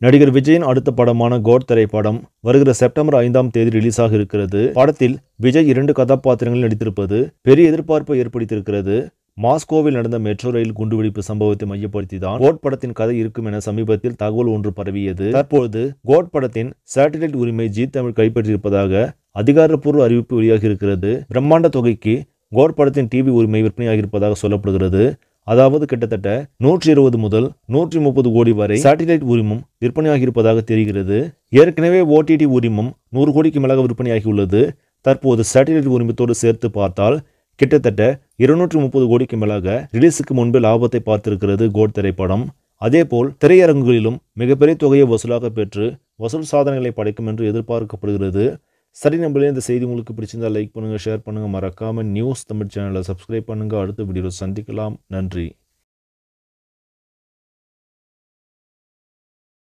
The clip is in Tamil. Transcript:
நடிகர் விஜயின் அடுத்த படமான கோட் திரைப்படம் வருகிற செப்டம்பர் 5ஆம் தேதி ரிலீஸ் ஆக இருக்கிறது. படத்தில் விஜய் 2 கதாபாத்திரங்களில் நடித்திருப்பது பெரிய எதிர்பார்ப்பை ஏற்படுத்தியிருக்கிறது. மாஸ்கோவில் நடந்த மெட்ரோ ரயில் குண்டுவெடிப்பு சம்பவத்தை மையப்படுத்தி தான் கோட் படத்தின் கதை இருக்கும் என சமீபத்தில் தகவல் ஒன்று பரவியது. தற்பொழுது கோட் படத்தின் சேட்டலைட் உரிமை ஜீ தமிழ் கைப்பற்றியிருப்பதாக அதிகாரப்பூர்வ அறிவிப்பு வெளியாகி இருக்கிறது. பிரம்மாண்ட தொகைக்கு கோட் படத்தின் டிவி உரிமை விற்பனையாகியிருப்பதாக சொல்லப்படுகிறது. அதாவது கிட்டத்தட்ட 120 முதல் 130 கோடி வரை சேட்டலைட் உரிமம் விற்பனையாகியிருப்பதாக தெரிகிறது. ஏற்கனவே ஓடிடி உரிமம் 100 கோடிக்கு மேலாக விற்பனையாகியுள்ளது. தற்போது சேட்டலைட் உரிமத்தோடு சேர்த்து பார்த்தால் கிட்டத்தட்ட 230 கோடிக்கு மேலாக ரிலீஸுக்கு முன்பே லாபத்தை பார்த்திருக்கிறது கோட் திரைப்படம். அதேபோல் திரையரங்குகளிலும் மிகப்பெரிய தொகையை வசூலாக பெற்று வசூல் சாதனைகளை படைக்கும் என்று எதிர்பார்க்கப்படுகிறது. சரி நம்பளே, இந்த செய்தி உங்களுக்கு பிடிச்சிருந்தா லைக் பண்ணுங்க, ஷேர் பண்ணுங்க, மறக்காம நியூஸ் தமிழ் சேனலை சப்ஸ்கிரைப் பண்ணுங்க. அடுத்த வீடியோவில் சந்திக்கலாம். நன்றி.